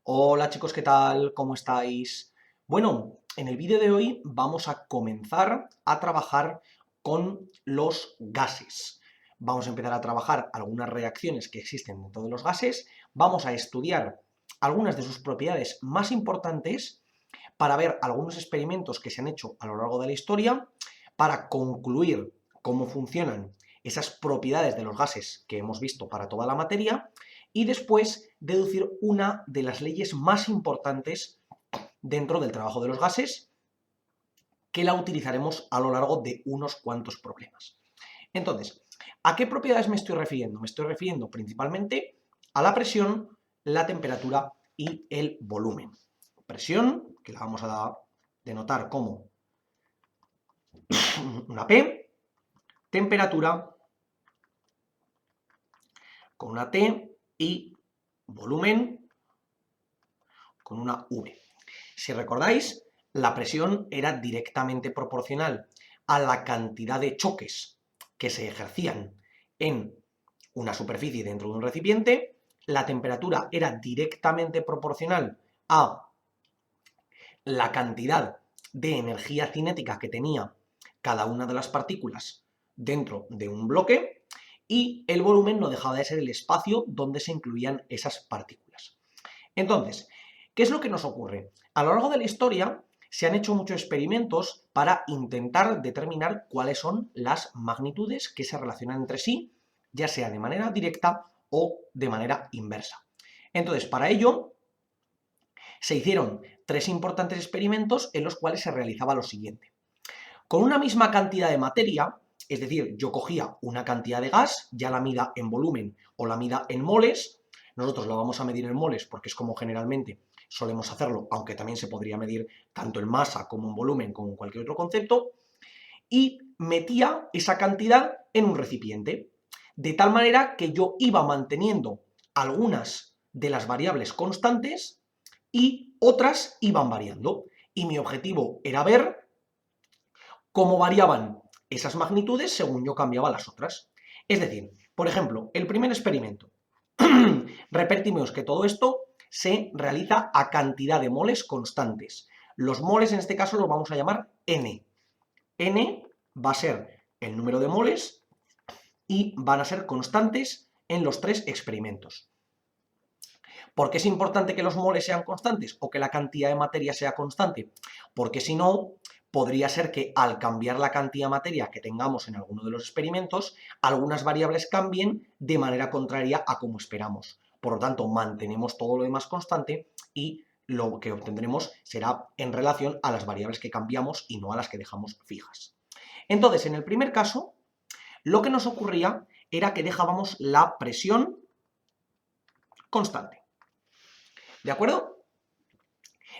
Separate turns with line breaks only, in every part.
Hola chicos, ¿qué tal? ¿Cómo estáis? Bueno, en el vídeo de hoy vamos a comenzar a trabajar con los gases. Vamos a empezar a trabajar algunas reacciones que existen dentro de los gases, vamos a estudiar algunas de sus propiedades más importantes para ver algunos experimentos que se han hecho a lo largo de la historia, para concluir cómo funcionan esas propiedades de los gases que hemos visto para toda la materia y después deducir una de las leyes más importantes dentro del trabajo de los gases, que la utilizaremos a lo largo de unos cuantos problemas. Entonces, ¿a qué propiedades me estoy refiriendo? Me estoy refiriendo principalmente a la presión, la temperatura y el volumen. Presión, que la vamos a denotar como una P, temperatura con una T y volumen con una V. Si recordáis, la presión era directamente proporcional a la cantidad de choques que se ejercían en una superficie dentro de un recipiente, la temperatura era directamente proporcional a la cantidad de energía cinética que tenía cada una de las partículas dentro de un bloque, y el volumen no dejaba de ser el espacio donde se incluían esas partículas. Entonces, ¿qué es lo que nos ocurre? A lo largo de la historia se han hecho muchos experimentos para intentar determinar cuáles son las magnitudes que se relacionan entre sí, ya sea de manera directa o de manera inversa. Entonces, para ello, se hicieron tres importantes experimentos en los cuales se realizaba lo siguiente. Con una misma cantidad de materia, es decir, yo cogía una cantidad de gas, ya la mida en volumen o la mida en moles, nosotros lo vamos a medir en moles porque es como generalmente solemos hacerlo, aunque también se podría medir tanto en masa como en volumen como en cualquier otro concepto, y metía esa cantidad en un recipiente, de tal manera que yo iba manteniendo algunas de las variables constantes y otras iban variando. Y mi objetivo era ver cómo variaban esas magnitudes según yo cambiaba las otras. Es decir, por ejemplo, el primer experimento. Repetimos que todo esto se realiza a cantidad de moles constantes. Los moles en este caso los vamos a llamar N. N va a ser el número de moles y van a ser constantes en los tres experimentos. ¿Por qué es importante que los moles sean constantes o que la cantidad de materia sea constante? Porque si no, podría ser que al cambiar la cantidad de materia que tengamos en alguno de los experimentos, algunas variables cambien de manera contraria a como esperamos. Por lo tanto, mantenemos todo lo demás constante y lo que obtendremos será en relación a las variables que cambiamos y no a las que dejamos fijas. Entonces, en el primer caso, lo que nos ocurría era que dejábamos la presión constante. ¿De acuerdo?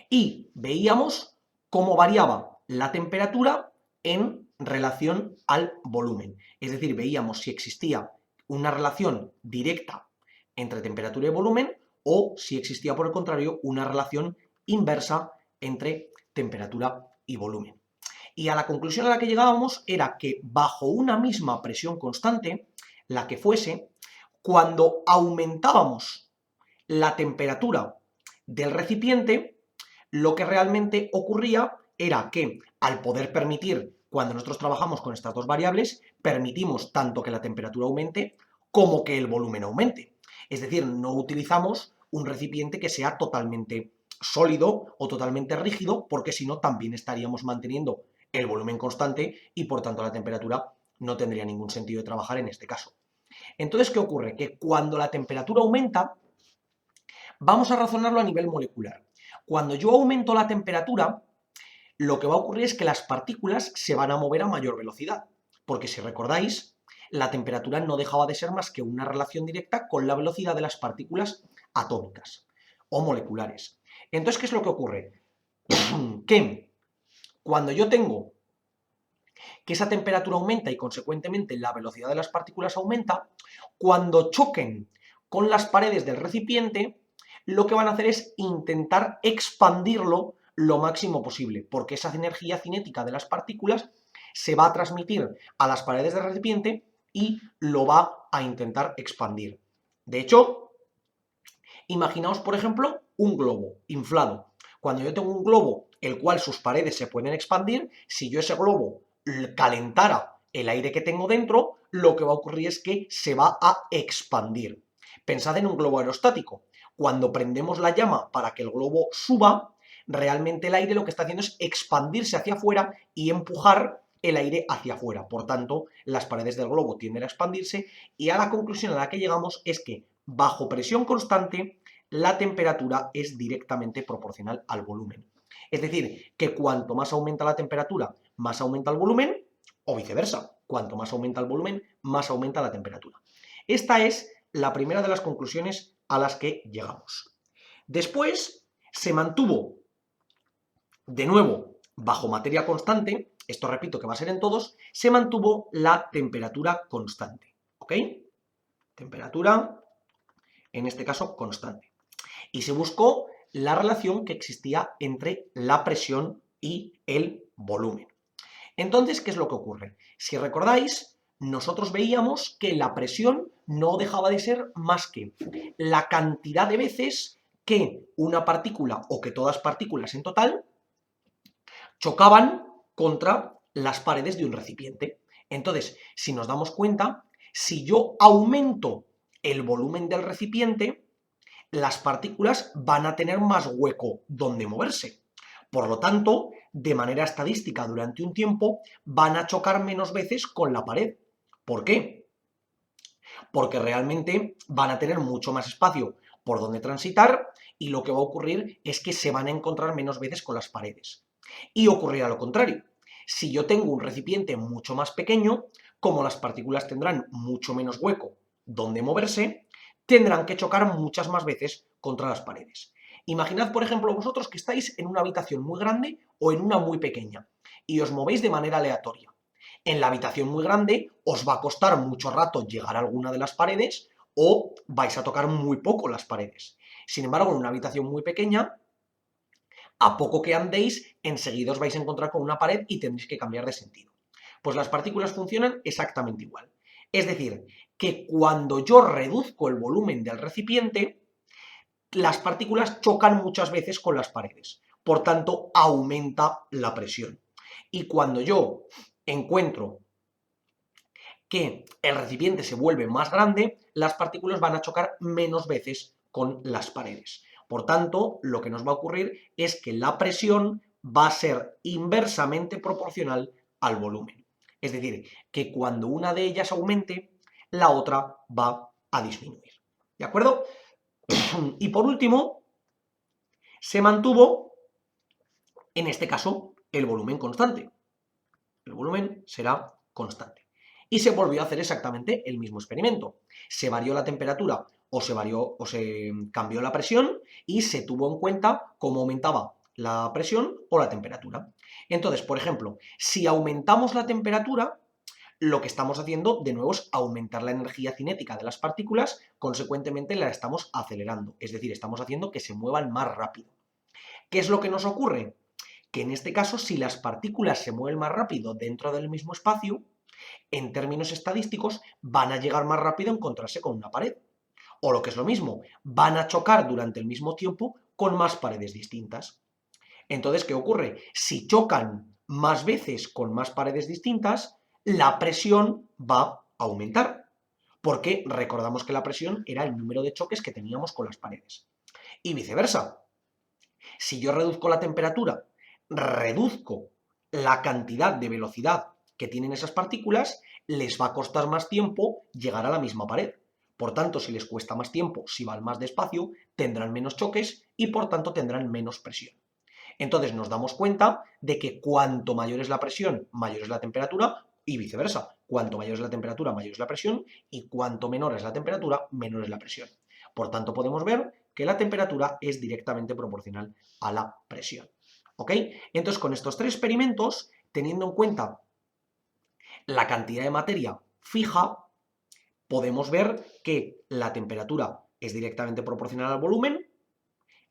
Y veíamos cómo variaba la temperatura en relación al volumen. Es decir, veíamos si existía una relación directa entre temperatura y volumen o si existía, por el contrario, una relación inversa entre temperatura y volumen. Y a la conclusión a la que llegábamos era que bajo una misma presión constante, la que fuese, cuando aumentábamos la temperatura del recipiente, lo que realmente ocurría era que al poder permitir, cuando nosotros trabajamos con estas dos variables, permitimos tanto que la temperatura aumente como que el volumen aumente. Es decir, no utilizamos un recipiente que sea totalmente sólido o totalmente rígido, porque si no también estaríamos manteniendo el volumen constante y por tanto la temperatura no tendría ningún sentido de trabajar en este caso. Entonces, ¿qué ocurre? Que cuando la temperatura aumenta, vamos a razonarlo a nivel molecular. Cuando yo aumento la temperatura, lo que va a ocurrir es que las partículas se van a mover a mayor velocidad, porque si recordáis, la temperatura no dejaba de ser más que una relación directa con la velocidad de las partículas atómicas o moleculares. Entonces, ¿qué es lo que ocurre? Que cuando yo tengo que esa temperatura aumenta y consecuentemente la velocidad de las partículas aumenta, cuando choquen con las paredes del recipiente, lo que van a hacer es intentar expandirlo lo máximo posible, porque esa energía cinética de las partículas se va a transmitir a las paredes del recipiente y lo va a intentar expandir. De hecho, imaginaos, por ejemplo, un globo inflado. Cuando yo tengo un globo el cual sus paredes se pueden expandir, si yo ese globo calentara el aire que tengo dentro, lo que va a ocurrir es que se va a expandir. Pensad en un globo aerostático. Cuando prendemos la llama para que el globo suba, realmente el aire lo que está haciendo es expandirse hacia afuera y empujar el aire hacia afuera. Por tanto, las paredes del globo tienden a expandirse y a la conclusión a la que llegamos es que bajo presión constante la temperatura es directamente proporcional al volumen. Es decir, que cuanto más aumenta la temperatura, más aumenta el volumen, o viceversa. Cuanto más aumenta el volumen, más aumenta la temperatura. Esta es la primera de las conclusiones a las que llegamos. Después se mantuvo, de nuevo, bajo materia constante, esto repito que va a ser en todos, se mantuvo la temperatura constante, ¿ok? Temperatura, en este caso, constante. Y se buscó la relación que existía entre la presión y el volumen. Entonces, ¿qué es lo que ocurre? Si recordáis, nosotros veíamos que la presión no dejaba de ser más que la cantidad de veces que una partícula o que todas partículas en total chocaban contra las paredes de un recipiente. Entonces, si nos damos cuenta, si yo aumento el volumen del recipiente, las partículas van a tener más hueco donde moverse. Por lo tanto, de manera estadística durante un tiempo, van a chocar menos veces con la pared. ¿Por qué? Porque realmente van a tener mucho más espacio por donde transitar y lo que va a ocurrir es que se van a encontrar menos veces con las paredes. Y ocurrirá lo contrario. Si yo tengo un recipiente mucho más pequeño, como las partículas tendrán mucho menos hueco donde moverse, tendrán que chocar muchas más veces contra las paredes. Imaginad, por ejemplo, vosotros que estáis en una habitación muy grande o en una muy pequeña y os movéis de manera aleatoria. En la habitación muy grande os va a costar mucho rato llegar a alguna de las paredes o vais a tocar muy poco las paredes. Sin embargo, en una habitación muy pequeña, a poco que andéis, enseguida os vais a encontrar con una pared y tendréis que cambiar de sentido. Pues las partículas funcionan exactamente igual. Es decir, que cuando yo reduzco el volumen del recipiente, las partículas chocan muchas veces con las paredes. Por tanto, aumenta la presión. Y cuando yo encuentro que el recipiente se vuelve más grande, las partículas van a chocar menos veces con las paredes. Por tanto, lo que nos va a ocurrir es que la presión va a ser inversamente proporcional al volumen. Es decir, que cuando una de ellas aumente, la otra va a disminuir. ¿De acuerdo? Y por último, se mantuvo, en este caso, el volumen constante. El volumen será constante. Y se volvió a hacer exactamente el mismo experimento. Se varió la temperatura o se cambió la presión y se tuvo en cuenta cómo aumentaba la presión o la temperatura. Entonces, por ejemplo, si aumentamos la temperatura, lo que estamos haciendo de nuevo es aumentar la energía cinética de las partículas, consecuentemente la estamos acelerando, es decir, estamos haciendo que se muevan más rápido. ¿Qué es lo que nos ocurre? Que en este caso, si las partículas se mueven más rápido dentro del mismo espacio, en términos estadísticos, van a llegar más rápido a encontrarse con una pared. O lo que es lo mismo, van a chocar durante el mismo tiempo con más paredes distintas. Entonces, ¿qué ocurre? Si chocan más veces con más paredes distintas, la presión va a aumentar. Porque recordamos que la presión era el número de choques que teníamos con las paredes. Y viceversa. Si yo reduzco la temperatura, reduzco la cantidad de velocidad que tienen esas partículas, les va a costar más tiempo llegar a la misma pared. Por tanto, si les cuesta más tiempo, si van más despacio, tendrán menos choques y por tanto tendrán menos presión. Entonces nos damos cuenta de que cuanto mayor es la presión, mayor es la temperatura y viceversa. Cuanto mayor es la temperatura, mayor es la presión y cuanto menor es la temperatura, menor es la presión. Por tanto, podemos ver que la temperatura es directamente proporcional a la presión. ¿Ok? Entonces, con estos tres experimentos, teniendo en cuenta la cantidad de materia fija, podemos ver que la temperatura es directamente proporcional al volumen,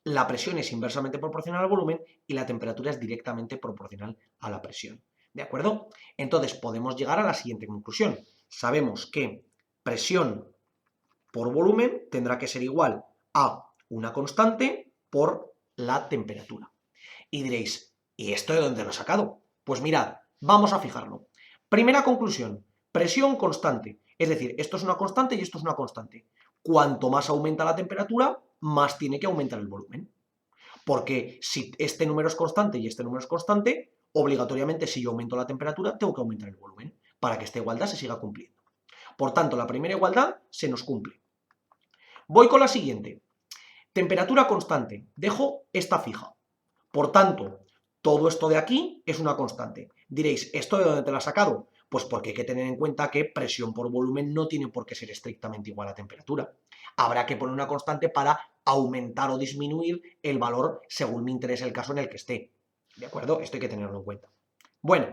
la presión es inversamente proporcional al volumen y la temperatura es directamente proporcional a la presión. ¿De acuerdo? Entonces podemos llegar a la siguiente conclusión. Sabemos que presión por volumen tendrá que ser igual a una constante por la temperatura. Y diréis, ¿y esto de dónde lo he sacado? Pues mirad, vamos a fijarlo. Primera conclusión, presión constante. Es decir, esto es una constante y esto es una constante. Cuanto más aumenta la temperatura, más tiene que aumentar el volumen. Porque si este número es constante y este número es constante, obligatoriamente si yo aumento la temperatura, tengo que aumentar el volumen para que esta igualdad se siga cumpliendo. Por tanto, la primera igualdad se nos cumple. Voy con la siguiente. Temperatura constante. Dejo esta fija. Por tanto, todo esto de aquí es una constante. Diréis, ¿esto de dónde te lo has sacado? Pues porque hay que tener en cuenta que presión por volumen no tiene por qué ser estrictamente igual a temperatura. Habrá que poner una constante para aumentar o disminuir el valor según me interese el caso en el que esté. ¿De acuerdo? Esto hay que tenerlo en cuenta. Bueno,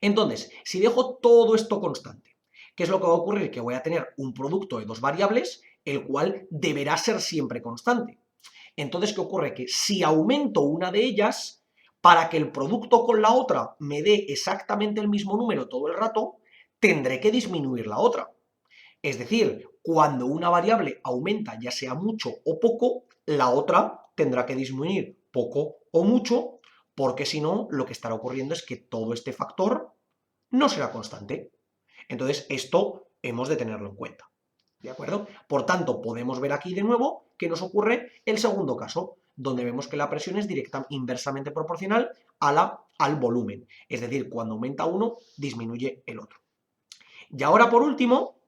entonces, si dejo todo esto constante, ¿qué es lo que va a ocurrir? Que voy a tener un producto de dos variables, el cual deberá ser siempre constante. Entonces, ¿qué ocurre? Que si aumento una de ellas, para que el producto con la otra me dé exactamente el mismo número todo el rato, tendré que disminuir la otra. Es decir, cuando una variable aumenta, ya sea mucho o poco, la otra tendrá que disminuir poco o mucho, porque si no, lo que estará ocurriendo es que todo este factor no será constante. Entonces, esto hemos de tenerlo en cuenta. ¿De acuerdo? Por tanto, podemos ver aquí de nuevo que nos ocurre el segundo caso, donde vemos que la presión es inversamente proporcional al volumen. Es decir, cuando aumenta uno, disminuye el otro. Y ahora, por último,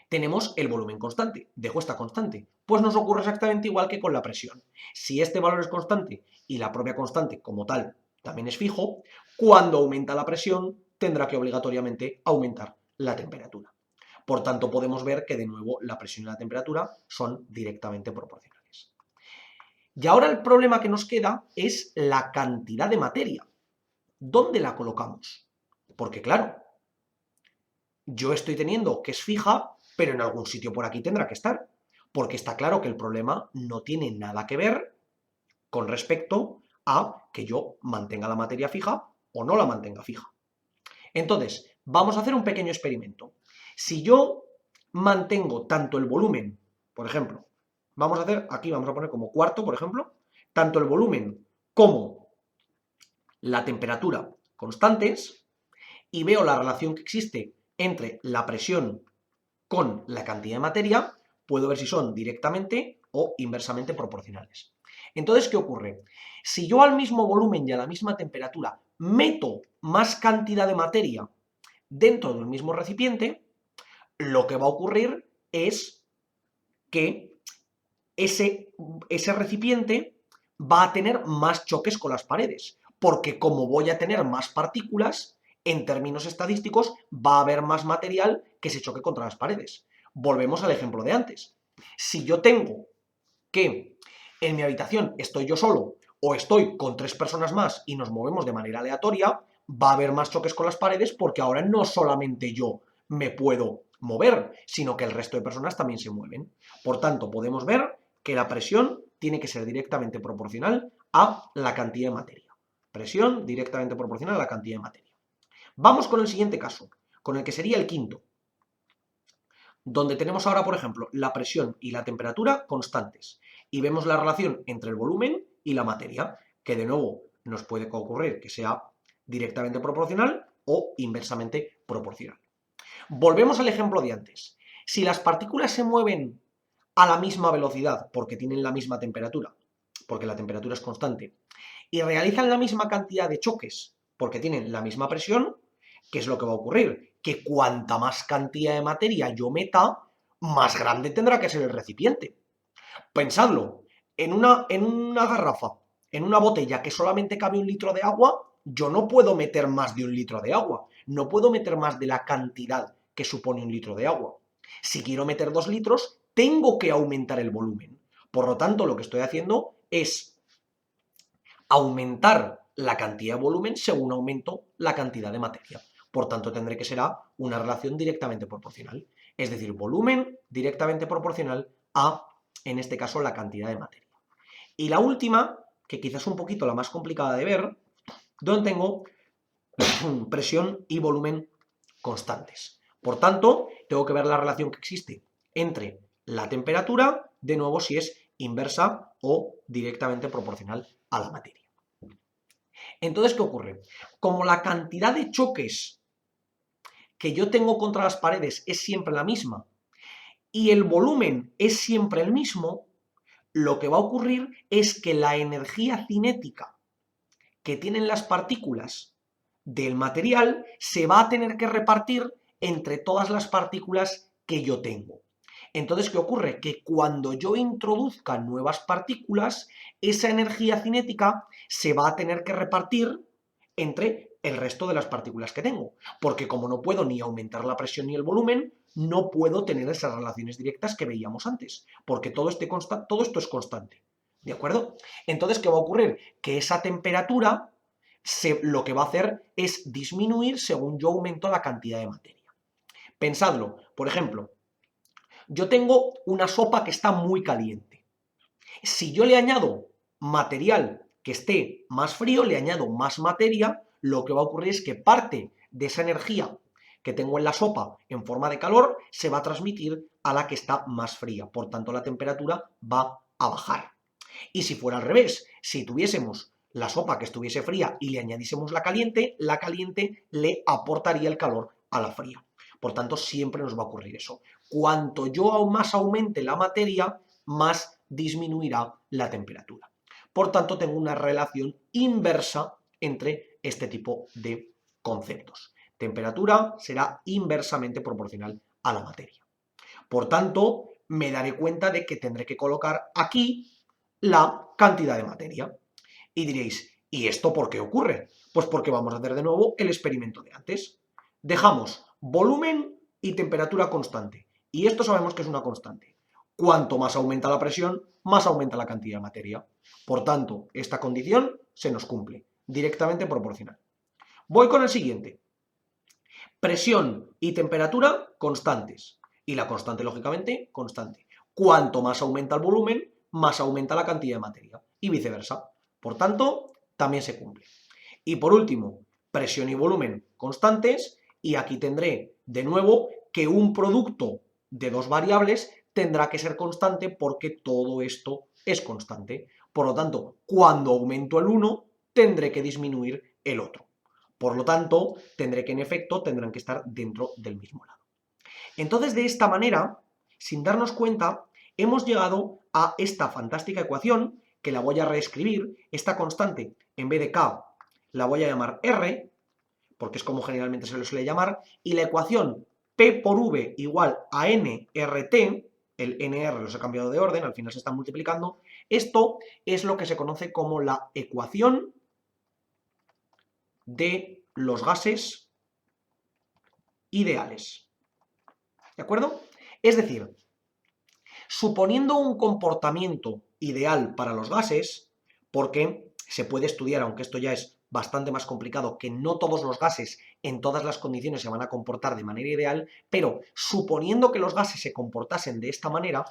tenemos el volumen constante. Dejo esta constante. Pues nos ocurre exactamente igual que con la presión. Si este valor es constante y la propia constante como tal también es fijo, cuando aumenta la presión tendrá que obligatoriamente aumentar la temperatura. Por tanto, podemos ver que de nuevo la presión y la temperatura son directamente proporcionales. Y ahora el problema que nos queda es la cantidad de materia. ¿Dónde la colocamos? Porque claro, yo estoy teniendo que es fija, pero en algún sitio por aquí tendrá que estar. Porque está claro que el problema no tiene nada que ver con respecto a que yo mantenga la materia fija o no la mantenga fija. Entonces, vamos a hacer un pequeño experimento. Si yo mantengo tanto el volumen, por ejemplo, vamos a poner como cuarto, por ejemplo, tanto el volumen como la temperatura constantes, y veo la relación que existe entre la presión con la cantidad de materia, puedo ver si son directamente o inversamente proporcionales. Entonces, ¿qué ocurre? Si yo al mismo volumen y a la misma temperatura meto más cantidad de materia dentro del mismo recipiente, lo que va a ocurrir es que ese recipiente va a tener más choques con las paredes, porque como voy a tener más partículas, en términos estadísticos va a haber más material que se choque contra las paredes. Volvemos al ejemplo de antes. Si yo tengo que en mi habitación estoy yo solo o estoy con 3 personas más y nos movemos de manera aleatoria, va a haber más choques con las paredes porque ahora no solamente yo me puedo mover, sino que el resto de personas también se mueven. Por tanto, podemos ver que la presión tiene que ser directamente proporcional a la cantidad de materia. Presión directamente proporcional a la cantidad de materia. Vamos con el siguiente caso, con el que sería el quinto, donde tenemos ahora, por ejemplo, la presión y la temperatura constantes, y vemos la relación entre el volumen y la materia, que de nuevo nos puede ocurrir que sea directamente proporcional o inversamente proporcional. Volvemos al ejemplo de antes. Si las partículas se mueven a la misma velocidad, porque tienen la misma temperatura, porque la temperatura es constante, y realizan la misma cantidad de choques, porque tienen la misma presión, ¿qué es lo que va a ocurrir? Que cuanta más cantidad de materia yo meta, más grande tendrá que ser el recipiente. Pensadlo, en una garrafa, en una botella que solamente cabe 1 litro de agua, yo no puedo meter más de 1 litro de agua, no puedo meter más de la cantidad que supone 1 litro de agua. Si quiero meter 2 litros, tengo que aumentar el volumen. Por lo tanto, lo que estoy haciendo es aumentar la cantidad de volumen según aumento la cantidad de materia. Por tanto, tendré que ser una relación directamente proporcional. Es decir, volumen directamente proporcional a, en este caso, la cantidad de materia. Y la última, que quizás es un poquito la más complicada de ver, donde tengo presión y volumen constantes. Por tanto, tengo que ver la relación que existe entre la temperatura, de nuevo, si es inversa o directamente proporcional a la materia. Entonces, ¿qué ocurre? Como la cantidad de choques que yo tengo contra las paredes es siempre la misma y el volumen es siempre el mismo, lo que va a ocurrir es que la energía cinética que tienen las partículas del material se va a tener que repartir entre todas las partículas que yo tengo. Entonces, ¿qué ocurre? Que cuando yo introduzca nuevas partículas, esa energía cinética se va a tener que repartir entre el resto de las partículas que tengo, porque como no puedo ni aumentar la presión ni el volumen, no puedo tener esas relaciones directas que veíamos antes, porque todo esto es constante, ¿de acuerdo? Entonces, ¿qué va a ocurrir? Que esa temperatura lo que va a hacer es disminuir según yo aumento la cantidad de materia. Pensadlo, por ejemplo, yo tengo una sopa que está muy caliente. Si yo le añado material que esté más frío, le añado más materia, lo que va a ocurrir es que parte de esa energía que tengo en la sopa en forma de calor se va a transmitir a la que está más fría. Por tanto, la temperatura va a bajar. Y si fuera al revés, si tuviésemos la sopa que estuviese fría y le añadiésemos la caliente le aportaría el calor a la fría. Por tanto, siempre nos va a ocurrir eso. Cuanto yo más aumente la materia, más disminuirá la temperatura. Por tanto, tengo una relación inversa entre este tipo de conceptos. Temperatura será inversamente proporcional a la materia. Por tanto, me daré cuenta de que tendré que colocar aquí la cantidad de materia. Y diréis, ¿y esto por qué ocurre? Pues porque vamos a hacer de nuevo el experimento de antes. Dejamos volumen y temperatura constante. Y esto sabemos que es una constante. Cuanto más aumenta la presión, más aumenta la cantidad de materia. Por tanto, esta condición se nos cumple, directamente proporcional. Voy con el siguiente. Presión y temperatura constantes. Y la constante, lógicamente, constante. Cuanto más aumenta el volumen, más aumenta la cantidad de materia. Y viceversa. Por tanto, también se cumple. Y por último, presión y volumen constantes. Y aquí tendré, de nuevo, que un producto de dos variables tendrá que ser constante porque todo esto es constante. Por lo tanto, cuando aumento el uno, tendré que disminuir el otro. Por lo tanto, tendrán que estar dentro del mismo lado. Entonces, de esta manera, sin darnos cuenta, hemos llegado a esta fantástica ecuación, que la voy a reescribir. Esta constante, en vez de K, la voy a llamar R, porque es como generalmente se lo suele llamar, y la ecuación P por V igual a NRT, el NR los he cambiado de orden, al final se están multiplicando, esto es lo que se conoce como la ecuación de los gases ideales. ¿De acuerdo? Es decir, suponiendo un comportamiento ideal para los gases, porque se puede estudiar, aunque esto ya es bastante más complicado, que no todos los gases en todas las condiciones se van a comportar de manera ideal, pero suponiendo que los gases se comportasen de esta manera,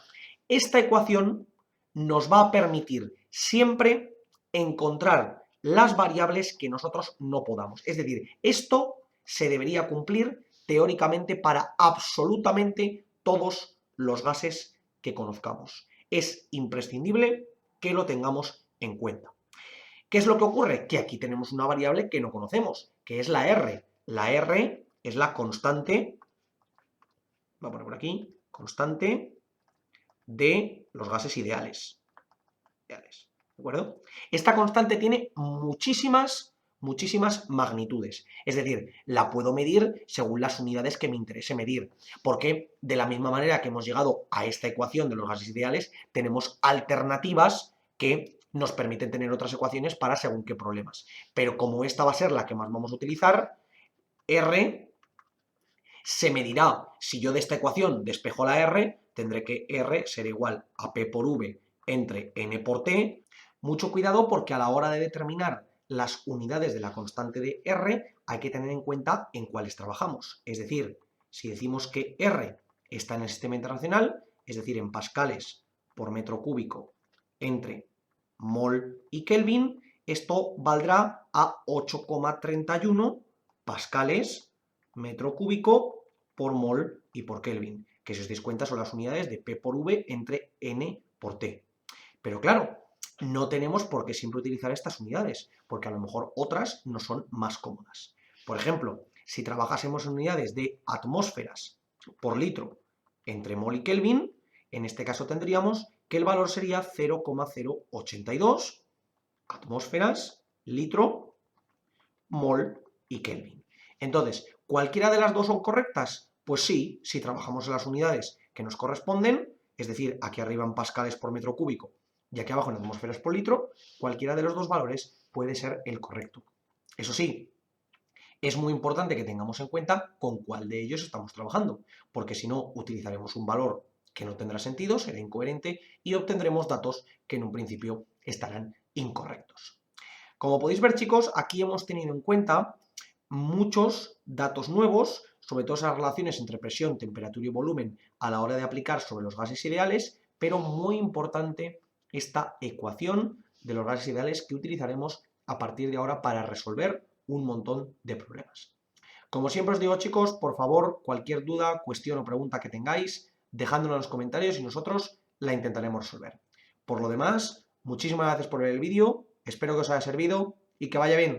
esta ecuación nos va a permitir siempre encontrar las variables que nosotros no podamos. Es decir, esto se debería cumplir teóricamente para absolutamente todos los gases que conozcamos. Es imprescindible que lo tengamos en cuenta. ¿Qué es lo que ocurre? Que aquí tenemos una variable que no conocemos, que es la R. La R es la constante, voy a poner por aquí, constante de los gases ideales. ¿De acuerdo? Esta constante tiene muchísimas magnitudes. Es decir, la puedo medir según las unidades que me interese medir. Porque de la misma manera que hemos llegado a esta ecuación de los gases ideales, tenemos alternativas que nos permiten tener otras ecuaciones para según qué problemas. Pero como esta va a ser la que más vamos a utilizar, R se medirá, si yo de esta ecuación despejo la R, tendré que R ser igual a P por V entre N por T. Mucho cuidado porque a la hora de determinar las unidades de la constante de R hay que tener en cuenta en cuáles trabajamos. Es decir, si decimos que R está en el sistema internacional, es decir, en pascales por metro cúbico entre mol y Kelvin, esto valdrá a 8,31 pascales metro cúbico por mol y por Kelvin, que si os dais cuenta son las unidades de P por V entre N por T. Pero claro, no tenemos por qué siempre utilizar estas unidades, porque a lo mejor otras no son más cómodas. Por ejemplo, si trabajásemos en unidades de atmósferas por litro entre mol y Kelvin, en este caso tendríamos que el valor sería 0,082 atmósferas, litro, mol y Kelvin. Entonces, ¿cualquiera de las dos son correctas? Pues sí, si trabajamos en las unidades que nos corresponden, es decir, aquí arriba en pascales por metro cúbico y aquí abajo en atmósferas por litro, cualquiera de los dos valores puede ser el correcto. Eso sí, es muy importante que tengamos en cuenta con cuál de ellos estamos trabajando, porque si no, utilizaremos un valor que no tendrá sentido, será incoherente y obtendremos datos que en un principio estarán incorrectos. Como podéis ver, chicos, aquí hemos tenido en cuenta muchos datos nuevos, sobre todo esas relaciones entre presión, temperatura y volumen a la hora de aplicar sobre los gases ideales, pero muy importante esta ecuación de los gases ideales que utilizaremos a partir de ahora para resolver un montón de problemas. Como siempre os digo, chicos, por favor, cualquier duda, cuestión o pregunta que tengáis, dejádmelo en los comentarios y nosotros la intentaremos resolver. Por lo demás, muchísimas gracias por ver el vídeo, espero que os haya servido y que vaya bien.